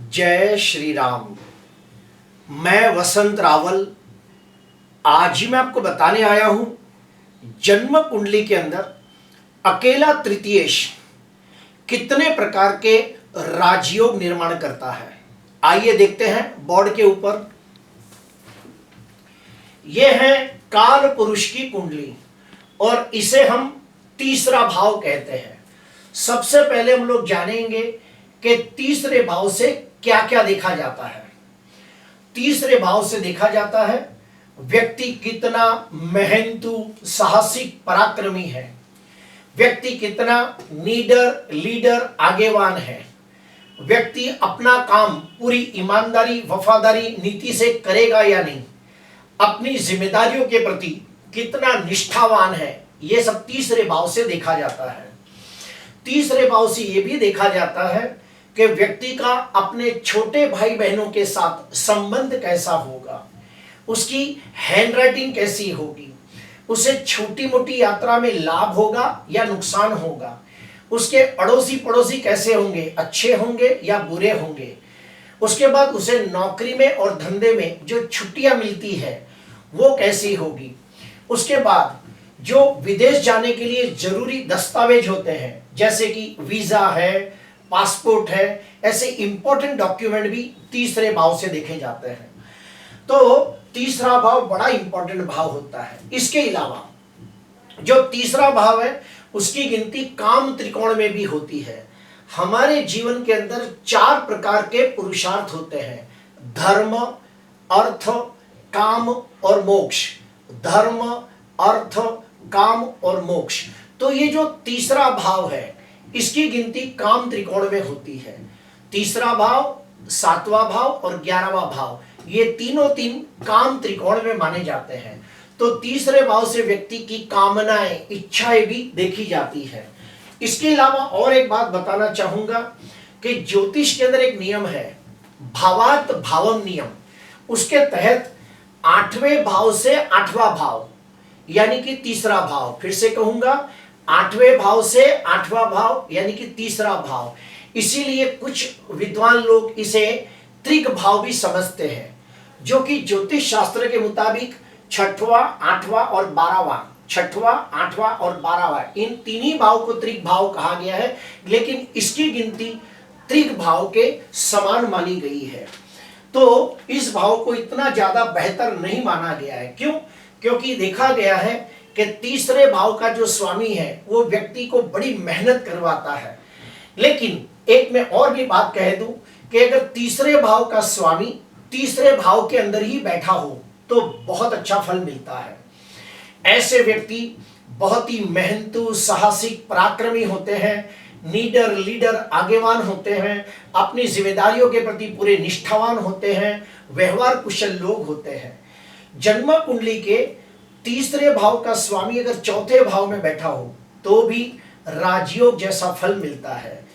जय श्री राम। मैं वसंत रावल आज ही मैं आपको बताने आया हूं जन्म कुंडली के अंदर अकेला तृतीयेश कितने प्रकार के राजयोग निर्माण करता है। आइए देखते हैं बोर्ड के ऊपर। यह है काल पुरुष की कुंडली और इसे हम तीसरा भाव कहते हैं। सबसे पहले हम लोग जानेंगे कि तीसरे भाव से क्या क्या देखा जाता है। तीसरे भाव से देखा जाता है व्यक्ति कितना मेहनतू साहसिक पराक्रमी है, व्यक्ति कितना लीडर आगेवान है, व्यक्ति अपना काम पूरी ईमानदारी वफादारी नीति से करेगा या नहीं, अपनी जिम्मेदारियों के प्रति कितना निष्ठावान है। यह सब तीसरे भाव से देखा जाता है। तीसरे भाव से यह भी देखा जाता है कि व्यक्ति का अपने छोटे भाई बहनों के साथ संबंध कैसा होगा, उसकी हैंडराइटिंग कैसी होगी, उसे छोटी मोटी यात्रा में लाभ होगा या नुकसान होगा, उसके अड़ोसी पड़ोसी कैसे होंगे, अच्छे होंगे या बुरे होंगे, उसके बाद उसे नौकरी में और धंधे में जो छुट्टियां मिलती है वो कैसी होगी, उसके बाद जो विदेश जाने के लिए जरूरी दस्तावेज होते हैं जैसे कि वीजा है, पासपोर्ट है, ऐसे इंपॉर्टेंट डॉक्यूमेंट भी तीसरे भाव से देखे जाते हैं। तो तीसरा भाव बड़ा इंपॉर्टेंट भाव होता है। इसके अलावा जो तीसरा भाव है उसकी गिनती काम त्रिकोण में भी होती है। हमारे जीवन के अंदर 4 प्रकार के पुरुषार्थ होते हैं: धर्म, अर्थ, काम और मोक्ष। धर्म, अर्थ, काम और मोक्ष। तो ये जो तीसरा भाव है इसकी गिनती काम त्रिकोण में होती है। तीसरा भाव, 7वां भाव और 11वां भाव, ये तीनों काम त्रिकोण में माने जाते हैं। तो तीसरे भाव से व्यक्ति की कामनाएं, इच्छाएं भी देखी जाती है। इसके अलावा और एक बात बताना चाहूंगा कि ज्योतिष के अंदर एक नियम है, भावात भावम नियम। उसके तहत 8वें भाव से 8वां भाव यानी कि तीसरा भाव, फिर से कहूंगा 8वें भाव से 8वां भाव यानी कि तीसरा भाव। इसीलिए कुछ विद्वान लोग इसे त्रिक भाव भी समझते हैं, जो कि ज्योतिष शास्त्र के मुताबिक 6वां, 8वां और 12वां, 6वां, 8वां और 12वां, इन तीन ही भाव को त्रिक भाव कहा गया है। लेकिन इसकी गिनती त्रिक भाव के समान मानी गई है। तो इस भाव को इतना ज्यादा बेहतर नहीं माना गया है। क्यों? क्योंकि देखा गया है कि तीसरे भाव का जो स्वामी है वो व्यक्ति को बड़ी मेहनत करवाता है। लेकिन एक मैं और भी बात कह दूं कि अगर तीसरे भाव का स्वामी तीसरे भाव के अंदर ही बैठा हो तो बहुत अच्छा फल मिलता है। ऐसे व्यक्ति बहुत ही मेहनतू साहसिक पराक्रमी होते हैं, लीडर आगेवान होते हैं, अपनी जिम्मेदारियों के प्रति पूरे निष्ठावान होते हैं, व्यवहार कुशल लोग होते हैं। जन्म कुंडली के तीसरे भाव का स्वामी अगर चौथे भाव में बैठा हो तो भी राजयोग जैसा फल मिलता है।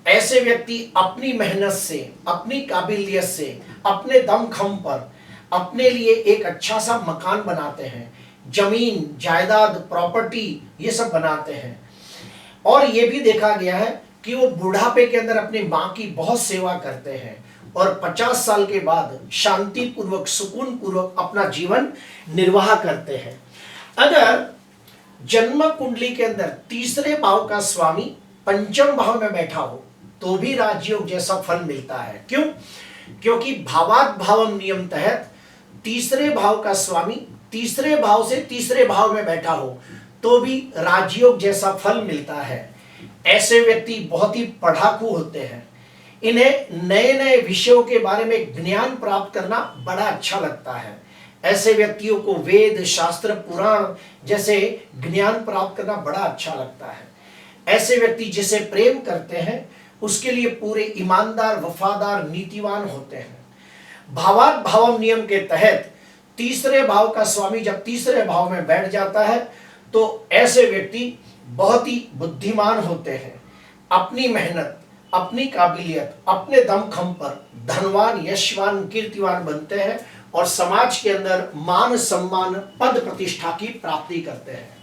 ऐसे व्यक्ति अपनी मेहनत से, अपनी काबिलियत से, अपने दमखम पर अपने लिए एक अच्छा सा मकान बनाते हैं, जमीन जायदाद प्रॉपर्टी ये सब बनाते हैं। और ये भी देखा गया है कि वो बुढ़ापे के अंदर अपनी माँ की बहुत सेवा करते हैं और 50 साल के बाद शांति पूर्वक सुकून पूर्वक अपना जीवन निर्वाह करते हैं। अगर जन्म कुंडली के अंदर तीसरे भाव का स्वामी पंचम भाव में बैठा हो तो भी राजयोग जैसा फल मिलता है। क्यों? क्योंकि भावात भावम नियम तहत तीसरे भाव का स्वामी तीसरे भाव से तीसरे भाव में बैठा हो तो भी राजयोग जैसा फल मिलता है। ऐसे व्यक्ति बहुत ही पढ़ाकू होते हैं। इन्हें नए नए विषयों के बारे में ज्ञान प्राप्त करना बड़ा अच्छा लगता है। ऐसे व्यक्तियों को वेद शास्त्र पुराण जैसे ज्ञान प्राप्त करना बड़ा अच्छा लगता है। ऐसे व्यक्ति जिसे प्रेम करते हैं उसके लिए पूरे ईमानदार वफादार नीतिवान होते हैं। भावात भावम नियम के तहत तीसरे भाव का स्वामी जब तीसरे भाव में बैठ जाता है तो ऐसे व्यक्ति बहुत ही बुद्धिमान होते हैं। अपनी मेहनत, अपनी काबिलियत, अपने दमखम पर धनवान यशवान कीर्तिवान बनते हैं और समाज के अंदर मान सम्मान पद प्रतिष्ठा की प्राप्ति करते हैं।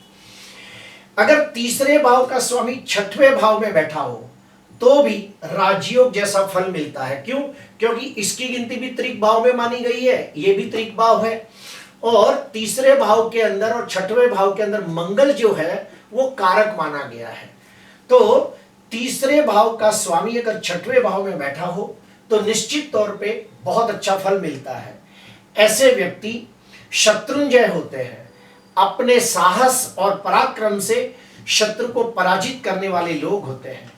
अगर तीसरे भाव का स्वामी 6वें भाव में बैठा हो तो भी राजयोग जैसा फल मिलता है। क्यों? क्योंकि इसकी गिनती भी त्रिक भाव में मानी गई है, ये भी त्रिक भाव है, और तीसरे भाव के अंदर और छठवें भाव के अंदर मंगल जो है वो कारक माना गया है। तो तीसरे भाव का स्वामी अगर छठवें भाव में बैठा हो तो निश्चित तौर पे बहुत अच्छा फल मिलता है। ऐसे व्यक्ति शत्रुंजय होते हैं, अपने साहस और पराक्रम से शत्रु को पराजित करने वाले लोग होते हैं।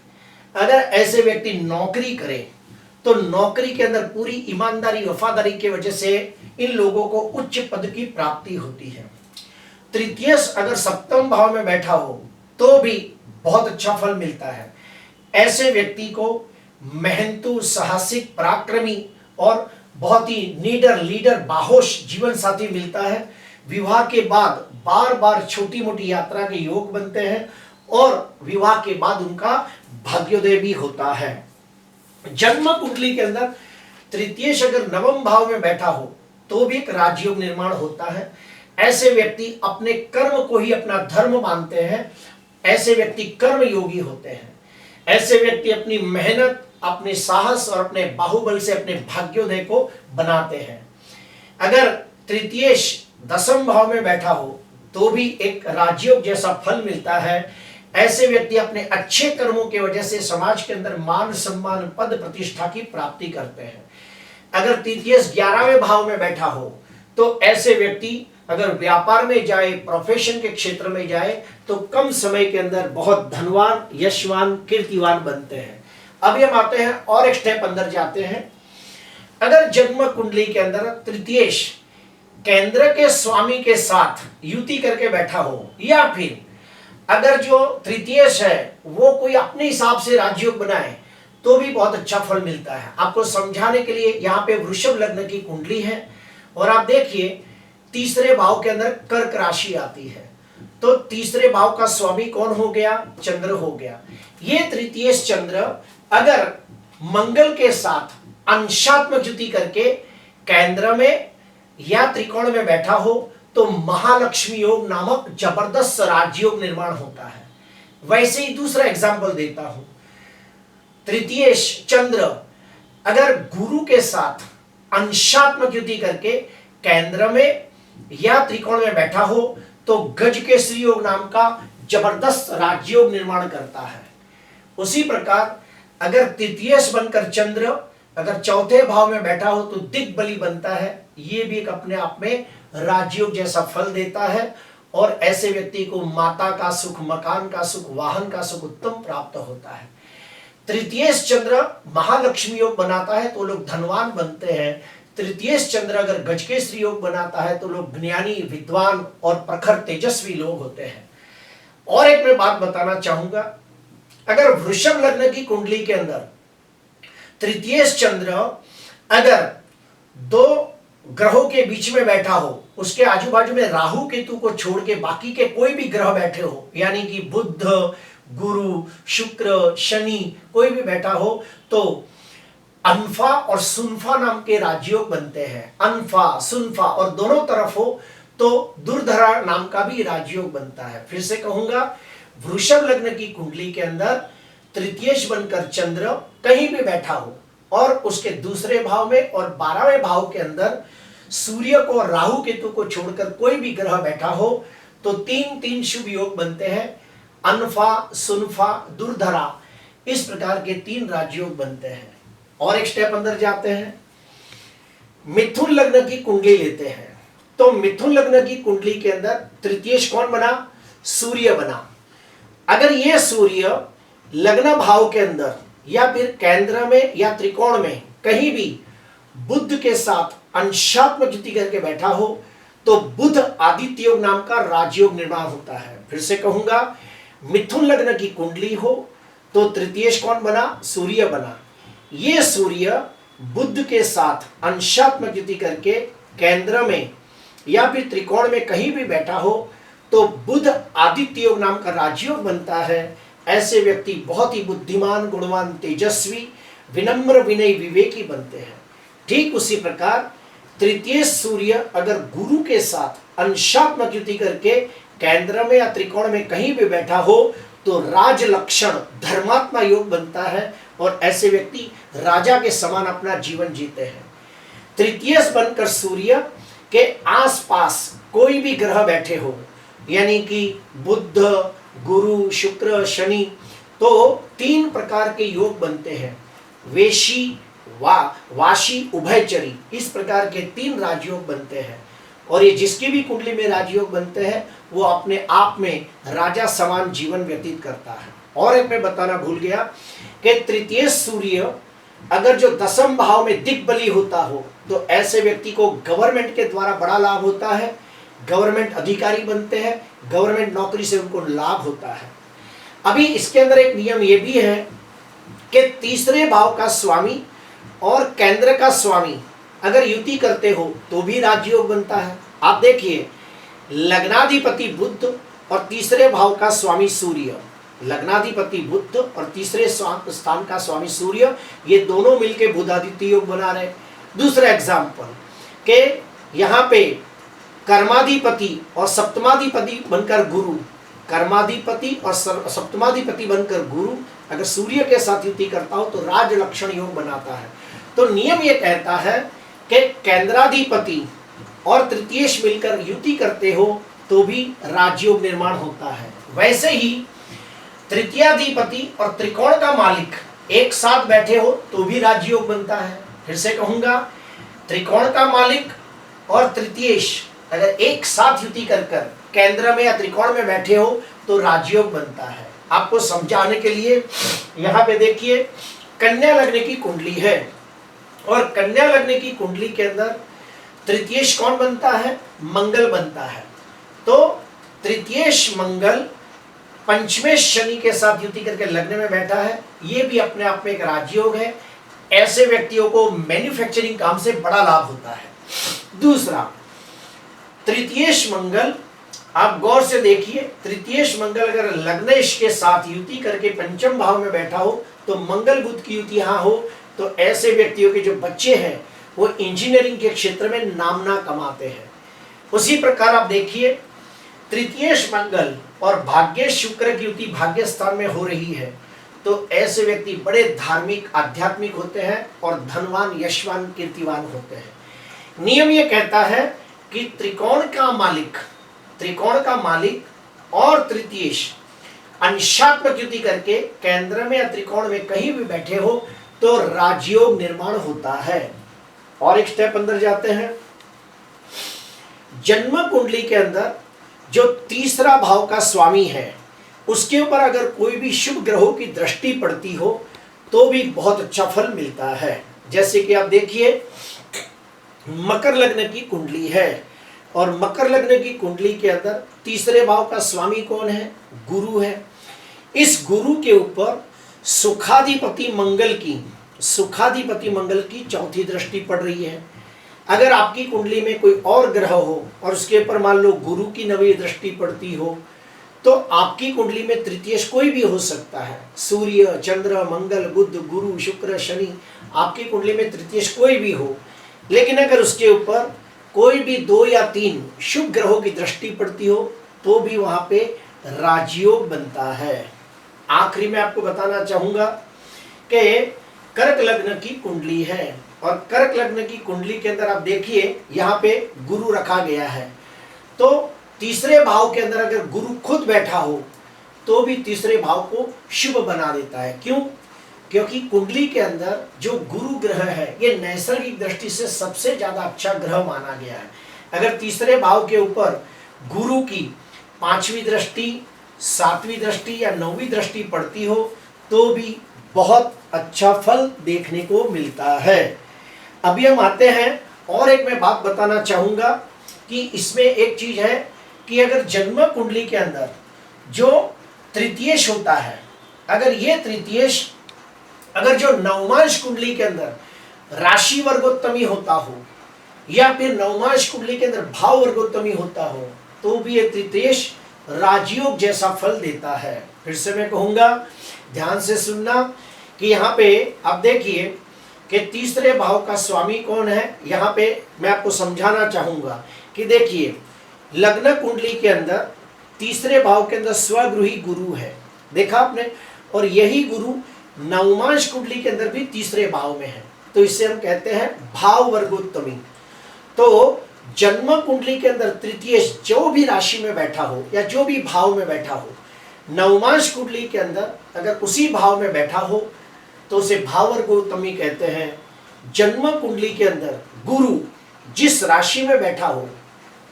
अगर ऐसे व्यक्ति नौकरी करें तो नौकरी के अंदर पूरी ईमानदारी वफादारी की वजह से इन लोगों को उच्च पद की प्राप्ति होती है। तृतीयश अगर सप्तम भाव में बैठा हो तो भी बहुत अच्छा फल मिलता है। ऐसे व्यक्ति को मेहनतू, साहसिक, पराक्रमी और बहुत ही लीडर बाहोश जीवन साथी मिलता है। विवाह के बाद बार बार छोटी मोटी यात्रा के योग बनते हैं और विवाह के बाद उनका भाग्योदय भी होता है। जन्म कुंडली के अंदर तृतीयश अगर नवम भाव में बैठा हो तो भी एक राजयोग निर्माण होता है। ऐसे व्यक्ति अपने कर्म को ही अपना धर्म मानते हैं, ऐसे व्यक्ति कर्म योगी होते हैं। ऐसे व्यक्ति अपनी मेहनत, अपने साहस और अपने बाहुबल से अपने भाग्योदय को बनाते हैं। अगर तृतीयश दसम भाव में बैठा हो तो भी एक राजयोग जैसा फल मिलता है। ऐसे व्यक्ति अपने अच्छे कर्मों की वजह से समाज के अंदर मान सम्मान, पद प्रतिष्ठा की प्राप्ति करते हैं। अगर तृतीयश 11वें भाव में बैठा हो तो ऐसे व्यक्ति अगर व्यापार में जाए, प्रोफेशन के क्षेत्र में जाए तो कम समय के अंदर बहुत धनवान, यशवान, कीर्तिवान बनते हैं। अभी हम आते हैं और एक स्टेप अंदर जाते हैं। अगर जन्म कुंडली के अंदर तृतीयश केंद्र के स्वामी के साथ युति करके बैठा हो, या फिर अगर जो तृतीयश है वो कोई अपने हिसाब से राजयोग बनाए तो भी बहुत अच्छा फल मिलता है। आपको समझाने के लिए यहाँ पे वृषभ लग्न की कुंडली है और आप देखिए तीसरे भाव के अंदर कर्क राशि आती है। तो तीसरे भाव का स्वामी कौन हो गया? चंद्र हो गया। ये तृतीयश चंद्र अगर मंगल के साथ अंशात्मक युति करके केंद्र में या त्रिकोण में बैठा हो तो महालक्ष्मी योग नामक जबरदस्त राजयोग निर्माण होता है। वैसे ही दूसरा एग्जाम्पल देता हूं। तृतीयश चंद्र अगर गुरु के साथ अंशात्मक युति करके केंद्र में या त्रिकोण में बैठा हो तो गज केसरी योग नाम का जबरदस्त राजयोग निर्माण करता है। उसी प्रकार अगर तृतीयश बनकर चंद्र अगर चौथे भाव में बैठा हो तो दिग्बली बनता है। ये भी एक अपने आप में राजयोग जैसा फल देता है और ऐसे व्यक्ति को माता का सुख, मकान का सुख, वाहन का सुख उत्तम प्राप्त होता है। तृतीयश चंद्र महालक्ष्मी योग बनाता है तो लोग धनवान बनते हैं। तृतीयश चंद्र अगर गजकेसरी योग बनाता है तो लोग ज्ञानी, विद्वान और प्रखर तेजस्वी लोग होते हैं। और एक मैं बात बताना चाहूंगा, अगर वृषभ लग्न की कुंडली के अंदर तृतीयश चंद्र अगर दो ग्रहों के बीच में बैठा हो, उसके आजू बाजू में राहु केतु को छोड़ के बाकी के कोई भी ग्रह बैठे हो, यानी कि बुध, गुरु, शुक्र, शनि कोई भी बैठा हो तो अनफा और सुनफा नाम के राजयोग बनते हैं। अनफा, सुनफा और दोनों तरफ हो तो दुर्धरा नाम का भी राजयोग बनता है। फिर से कहूंगा, वृषभ लग्न की कुंडली के अंदर तृतीयश बनकर चंद्र कहीं भी बैठा हो और उसके दूसरे भाव में और 12वें भाव के अंदर सूर्य को, राहु केतु को छोड़कर कोई भी ग्रह बैठा हो तो तीन तीन शुभ योग बनते हैं। अनफा, सुनफा, दुर्धरा, इस प्रकार के तीन राजयोग बनते हैं। और एक स्टेप अंदर जाते हैं, मिथुन लग्न की कुंडली लेते हैं। तो मिथुन लग्न की कुंडली के अंदर तृतीयश कौन बना? सूर्य बना। अगर ये सूर्य लग्न भाव के अंदर या फिर केंद्र में या त्रिकोण में कहीं भी बुध के साथ अंशात्मक युति करके बैठा हो तो बुध आदित्य योग नाम का राजयोग निर्माण होता है। फिर से कहूंगा, मिथुन लग्न की कुंडली हो तो तृतीयश कौन बना? सूर्य बना। ये सूर्य बुध के साथ अंशात्मक युति करके केंद्र में या फिर त्रिकोण में कहीं भी बैठा हो तो बुध आदित्य योग नाम का राजयोग बनता है। ऐसे व्यक्ति बहुत ही बुद्धिमान, गुणवान, तेजस्वी, विनम्र, विनयी, विवेकी बनते हैं। ठीक उसी प्रकार तृतीय सूर्य अगर गुरु के साथ अंशात्मक युति करके केंद्र में या त्रिकोण में कहीं भी बैठा हो तो राज लक्षण धर्मात्मा योग बनता है और ऐसे व्यक्ति राजा के समान अपना जीवन जीते हैं। तृतीय बनकर सूर्य के आसपास कोई भी ग्रह बैठे हो, यानी कि बुध, गुरु, शुक्र, शनि, तो 3 प्रकार के योग बनते हैं। वेशी, वाशी, उभयचरी, इस प्रकार के 3 राजयोग बनते हैं। और ये जिसकी भी कुंडली में राजयोग बनते हैं वो अपने आप में राजा समान जीवन व्यतीत करता है। और एक मैं बताना भूल गया कि तृतीय सूर्य अगर जो 10th भाव में दिग्बली होता हो तो ऐसे व्यक्ति को गवर्नमेंट के द्वारा बड़ा लाभ होता है, गवर्नमेंट अधिकारी बनते हैं, गवर्नमेंट नौकरी से उनको लाभ होता है। अभी इसके अंदर एक नियम ये भी है कि तीसरे भाव का स्वामी और केंद्र का स्वामी अगर युति करते हो तो भी राजयोग बनता है। आप देखिए, लग्नाधिपति बुध और तीसरे भाव का स्वामी सूर्य, लग्नाधिपति बुध और तीसरे स्थान का स्वामी सूर्य, ये दोनों मिलके बुधादित्य योग बना रहे। दूसरा एग्जाम्पल के यहाँ पे कर्माधिपति और सप्तमाधिपति बनकर गुरु, कर्माधिपति और सप्तमाधिपति बनकर गुरु अगर सूर्य के साथ युति करता हो तो राज लक्षण योग बनाता है। तो नियम ये कहता है कि केंद्राधिपति और तृतीयेश मिलकर युति करते हो तो भी राजयोग निर्माण होता है। वैसे ही तृतीयाधिपति और त्रिकोण का मालिक एक साथ बैठे हो तो भी राजयोग बनता है। फिर से कहूंगा, त्रिकोण का मालिक और तृतीयेश अगर एक साथ युति कर केंद्र में या त्रिकोण में बैठे हो तो राजयोग बनता है। आपको समझाने के लिए यहाँ पे देखिए, कन्या लग्न की कुंडली है और कन्या लग्न की कुंडली के अंदर तृतीयेश कौन बनता है? मंगल बनता है। तो तृतीयेश मंगल पंचमे शनि के साथ युति करके लग्न में बैठा है, ये भी अपने आप में एक राजयोग है। ऐसे व्यक्तियों को मैन्युफैक्चरिंग काम से बड़ा लाभ होता है। दूसरा, तृतीयेश मंगल, आप गौर से देखिए, तृतीयेश मंगल अगर लग्नेश के साथ युति करके पंचम भाव में बैठा हो तो मंगल बुध की युति यहाँ हो तो ऐसे व्यक्तियों के जो बच्चे हैं वो इंजीनियरिंग के क्षेत्र में नामना कमाते हैं। उसी प्रकार आप देखिए, तृतीयेश मंगल और भाग्येश शुक्र की युति भाग्य स्थान में हो रही है तो ऐसे व्यक्ति बड़े धार्मिक आध्यात्मिक होते हैं और धनवान, यशवान, कीर्तिवान होते हैं। नियम ये कहता है कि त्रिकोण का मालिक और तृतीयेश अंशात्मक युति करके केंद्र में या त्रिकोण में कहीं भी बैठे हो तो राजयोग निर्माण होता है। और एक स्टेप अंदर जाते हैं, जन्म कुंडली के अंदर जो तीसरा भाव का स्वामी है उसके ऊपर अगर कोई भी शुभ ग्रहों की दृष्टि पड़ती हो तो भी बहुत अच्छा फल मिलता है। जैसे कि आप देखिए, मकर लग्न की कुंडली है और मकर लग्न की कुंडली के अंदर तीसरे भाव का स्वामी कौन है? गुरु है। इस गुरु के ऊपर सुखाधिपति मंगल की चौथी दृष्टि पड़ रही है। अगर आपकी कुंडली में कोई और ग्रह हो और उसके ऊपर मान लो गुरु की 9वीं दृष्टि पड़ती हो तो आपकी कुंडली में तृतीयेश कोई भी हो सकता है। सूर्य, चंद्र, मंगल, बुध, गुरु, शुक्र, शनि, आपकी कुंडली में तृतीयेश कोई भी हो, लेकिन अगर उसके ऊपर कोई भी 2 या 3 शुभ ग्रहों की दृष्टि पड़ती हो तो भी वहां पे राजयोग बनता है। आखिरी में आपको बताना चाहूंगा कि कर्क लग्न की कुंडली है और कर्क लग्न की कुंडली के अंदर आप देखिए, यहाँ पे गुरु रखा गया है तो तीसरे भाव के अंदर अगर गुरु खुद बैठा हो तो भी तीसरे भाव को शुभ बना देता है। क्यों? क्योंकि कुंडली के अंदर जो गुरु ग्रह है ये नैसर्गिक दृष्टि से सबसे ज्यादा अच्छा ग्रह माना गया है। अगर तीसरे भाव के ऊपर गुरु की 5वीं दृष्टि, 7वीं दृष्टि या 9वीं दृष्टि पड़ती हो तो भी बहुत अच्छा फल देखने को मिलता है। अभी हम आते हैं और एक मैं बात बताना चाहूंगा कि इसमें एक चीज है कि अगर जन्म कुंडली के अंदर जो तृतीयेश होता है, अगर ये तृतीयेश अगर जो नवमांश कुंडली के अंदर राशि वर्गोत्तमी होता हो या फिर नवमांश कुंडली के अंदर भाव वर्गोत्तमी होता हो तो भी ये तृतीयेश राजयोग जैसा फल देता है। फिर से मैं कहूंगा, ध्यान से सुनना कि यहाँ पे आप देखिए कि तीसरे भाव का स्वामी कौन है। यहाँ पे मैं आपको समझाना चाहूंगा कि देखिए, लग्न कुंडली के अंदर तीसरे भाव के अंदर स्वगृही गुरु है देखा आपने। और यही गुरु नवमांश कुंडली के अंदर भी तीसरे भाव में है, तो इसे हम कहते हैं भाव वर्गोत्तमी। तो जन्म कुंडली के अंदर तृतीय जो भी राशि में बैठा हो या जो भी भाव में बैठा हो, नवमांश कुंडली के अंदर अगर उसी भाव में बैठा हो तो उसे भाव वर्गोत्तमी कहते हैं। जन्म कुंडली के अंदर गुरु जिस राशि में बैठा हो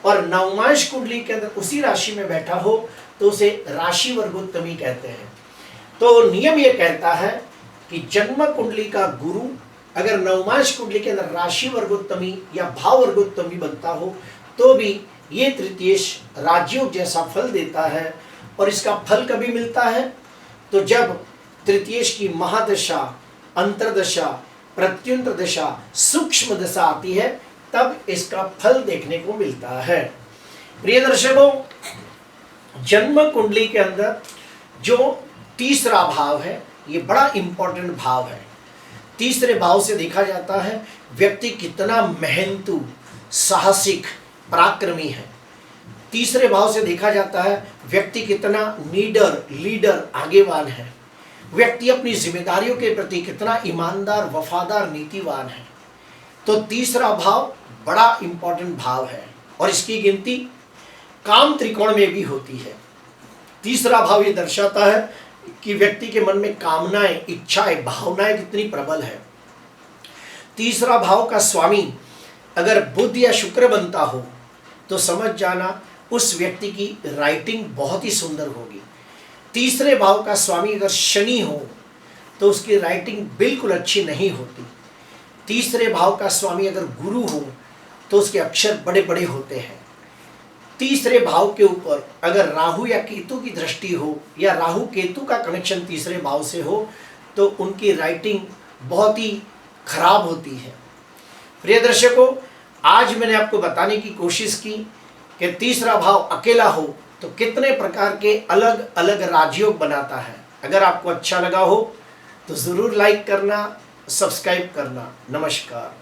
और नवमांश कुंडली के अंदर उसी राशि में बैठा हो तो उसे राशि वर्गोत्तमी कहते हैं। तो नियम यह कहता है कि जन्म कुंडली का गुरु अगर नवमांश कुंडली के अंदर राशि वर्गोत्तमी या भाव वर्गोत्तमी बनता हो तो भी ये तृतीयेश राजयोग जैसा फल देता है। और इसका फल कभी मिलता है तो जब तृतीयेश की महादशा, अंतरदशा, प्रत्युंतर दशा, सूक्ष्म दशा आती है, तब इसका फल देखने को मिलता है। प्रिय दर्शकों, जन्म कुंडली के अंदर जो तीसरा भाव है ये बड़ा इंपॉर्टेंट भाव है। तीसरे भाव से देखा जाता है व्यक्ति कितना मेहनतू, साहसिक, पराक्रमी है। तीसरे भाव से देखा जाता है व्यक्ति कितना लीडर, आगेवान है। व्यक्ति अपनी जिम्मेदारियों के प्रति कितना ईमानदार, वफादार, नीतिवान है। तो तीसरा भाव बड़ा इंपॉर्टेंट भाव है और इसकी गिनती काम त्रिकोण में भी होती है। तीसरा भाव ये दर्शाता है कि व्यक्ति के मन में कामनाएं, इच्छाएं, भावनाएं कितनी प्रबल है। तीसरा भाव का स्वामी अगर बुध या शुक्र बनता हो तो समझ जाना उस व्यक्ति की राइटिंग बहुत ही सुंदर होगी। तीसरे भाव का स्वामी अगर शनि हो तो उसकी राइटिंग बिल्कुल अच्छी नहीं होती। तीसरे भाव का स्वामी अगर गुरु हो तो उसके अक्षर बड़े बड़े होते हैं। तीसरे भाव के ऊपर अगर राहु या केतु की दृष्टि हो या राहु केतु का कनेक्शन तीसरे भाव से हो तो उनकी राइटिंग बहुत ही खराब होती है। प्रिय दर्शकों, आज मैंने आपको बताने की कोशिश की कि तीसरा भाव अकेला हो तो कितने प्रकार के अलग अलग राजयोग बनाता है। अगर आपको अच्छा लगा हो तो ज़रूर लाइक करना, सब्सक्राइब करना। नमस्कार।